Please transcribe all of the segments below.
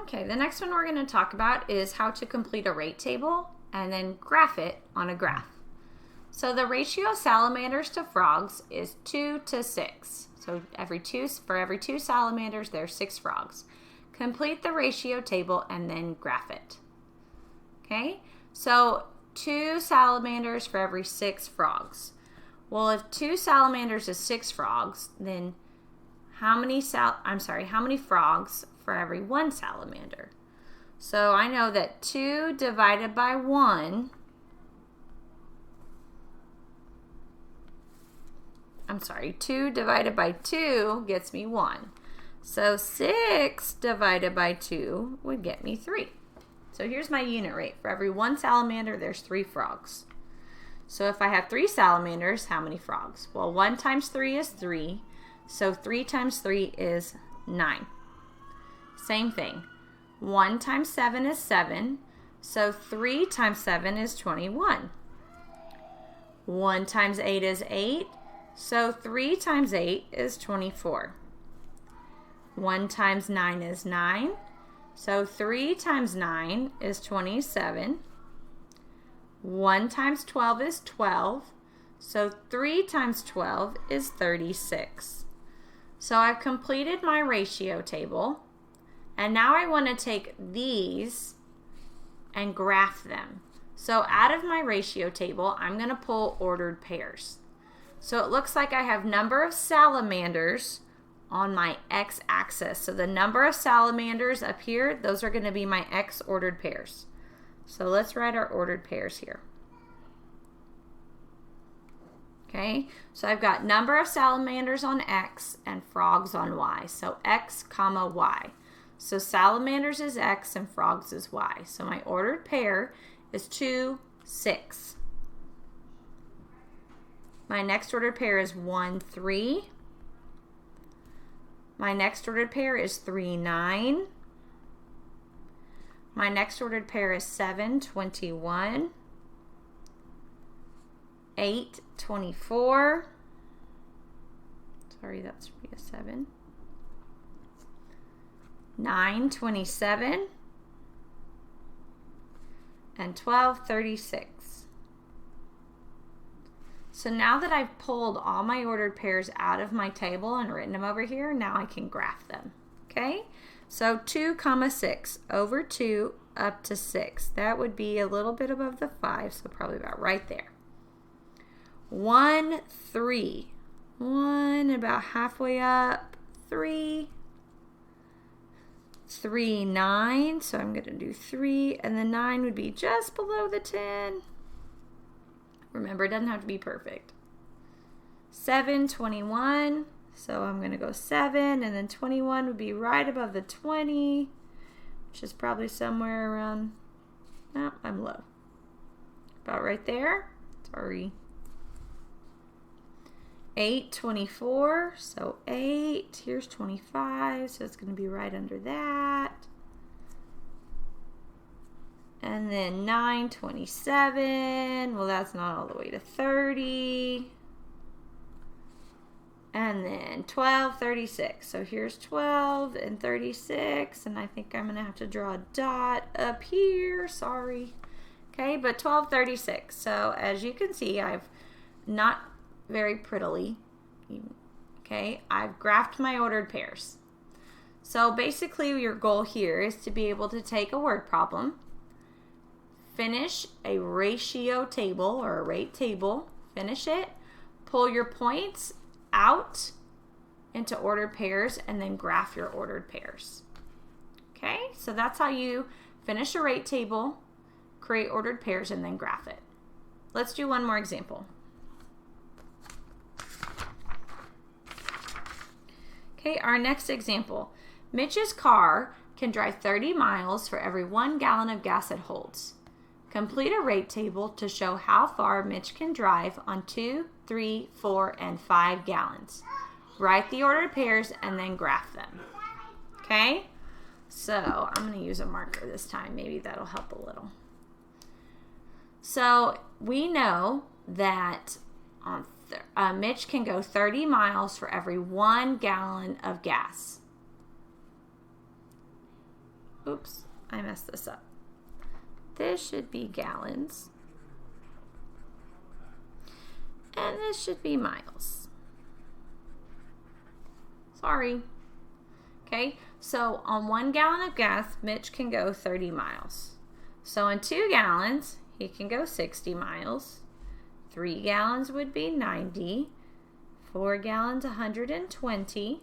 Okay, the next one we're going to talk about is how to complete a rate table and then graph it on a graph. So the ratio of salamanders to frogs is 2 to 6. So for every two salamanders, there's 6 frogs. Complete the ratio table and then graph it. Okay, so 2 salamanders for every 6 frogs. Well, if 2 salamanders is 6 frogs, then how many frogs for every 1 salamander? So I know that 2 divided by 1, 2 divided by 2 gets me 1. So 6 divided by 2 would get me 3. So here's my unit rate. For every 1 salamander, there's 3 frogs. So if I have 3 salamanders, how many frogs? Well, 1 times 3 is 3. So 3 times 3 is 9. Same thing. 1 times 7 is 7. So 3 times 7 is 21. 1 times 8 is 8. So 3 times 8 is 24. 1 times 9 is 9. So 3 times 9 is 27. 1 times 12 is 12. So 3 times 12 is 36. So I've completed my ratio table. And now I want to take these and graph them. So out of my ratio table, I'm going to pull ordered pairs. So it looks like I have number of salamanders on my x-axis. So the number of salamanders up here, those are going to be my x ordered pairs. So let's write our ordered pairs here. Okay, so I've got number of salamanders on x and frogs on y. So x comma y. So salamanders is x and frogs is y. So my ordered pair is 2, 6. My next ordered pair is 1, 3. My next ordered pair is 3, 9. My next ordered pair is 7, 21. 8, 24. Sorry, that should be a 7. 9, 27. And 12, 36. So now that I've pulled all my ordered pairs out of my table and written them over here, now I can graph them. Okay? So 2, 6 over 2 up to 6. That would be a little bit above the 5, so probably about right there. 1, 3. 1 about halfway up. 3. 3, 9. So I'm going to do 3, and the 9 would be just below the 10. Remember, it doesn't have to be perfect. 7, 21. So I'm going to go 7, and then 21 would be right above the 20, which is probably somewhere around, no, I'm low. About right there. Sorry. 8, 24. So 8, here's 25, so it's going to be right under that. And then 9, 27. Well, that's not all the way to 30. And then 12, 36. So here's 12 and 36. And I think I'm going to have to draw a dot up here. Sorry. Okay, but 12, 36. So as you can see, I've not very prettily, okay, I've graphed my ordered pairs. So basically your goal here is to be able to take a word problem, finish a ratio table or a rate table, finish it, pull your points out into ordered pairs, and then graph your ordered pairs. Okay, so that's how you finish a rate table, create ordered pairs, and then graph it. Let's do one more example. Okay, our next example. Mitch's car can drive 30 miles for every 1 gallon of gas it holds. Complete a rate table to show how far Mitch can drive on 2, 3, 4, and 5 gallons. Write the ordered pairs and then graph them. Okay? So I'm going to use a marker this time. Maybe that'll help a little. So we know that Mitch can go 30 miles for every 1 gallon of gas. Oops, I messed this up. This should be gallons. And this should be miles. Sorry. Okay, so on 1 gallon of gas, Mitch can go 30 miles. So in 2 gallons, he can go 60 miles. 3 gallons would be 90. 4 gallons, 120.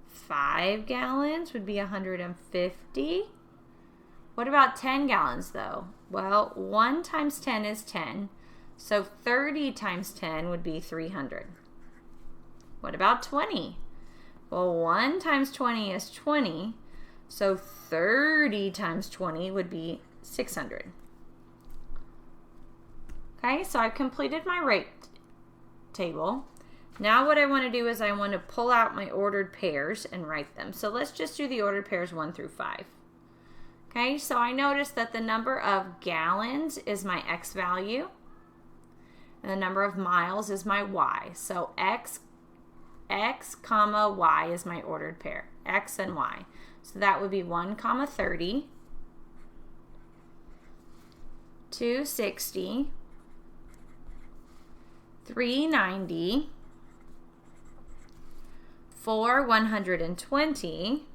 5 gallons would be 150. What about 10 gallons though? Well, 1 times 10 is 10. So 30 times 10 would be 300. What about 20? Well, 1 times 20 is 20. So 30 times 20 would be 600. Okay, so I've completed my rate table. Now what I want to do is I want to pull out my ordered pairs and write them. So let's just do the ordered pairs 1 through 5. Okay, so I noticed that the number of gallons is my X value, and the number of miles is my Y. So X, comma, Y is my ordered pair, X and Y. So that would be 1, comma, 30, 260, 390, 4, 120,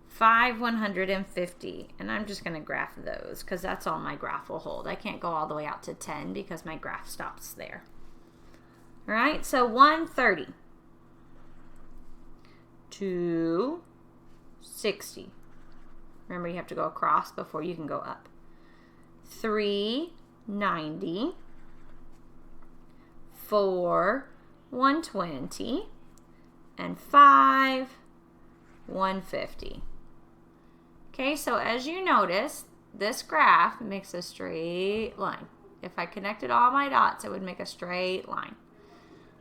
5, 150, and I'm just going to graph those because that's all my graph will hold. I can't go all the way out to 10 because my graph stops there. All right, so 130, 260. Remember, you have to go across before you can go up. 390, 4, 120, and 5, 150. Okay, so as you notice, this graph makes a straight line. If I connected all my dots, it would make a straight line.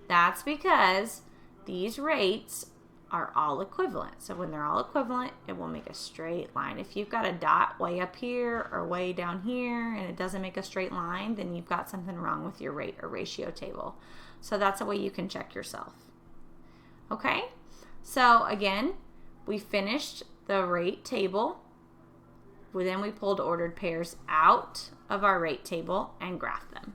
That's because these rates are all equivalent. So when they're all equivalent, it will make a straight line. If you've got a dot way up here or way down here and it doesn't make a straight line, then you've got something wrong with your rate or ratio table. So that's a way you can check yourself. Okay, so again, we finished the rate table. Then we pulled ordered pairs out of our rate table and graphed them.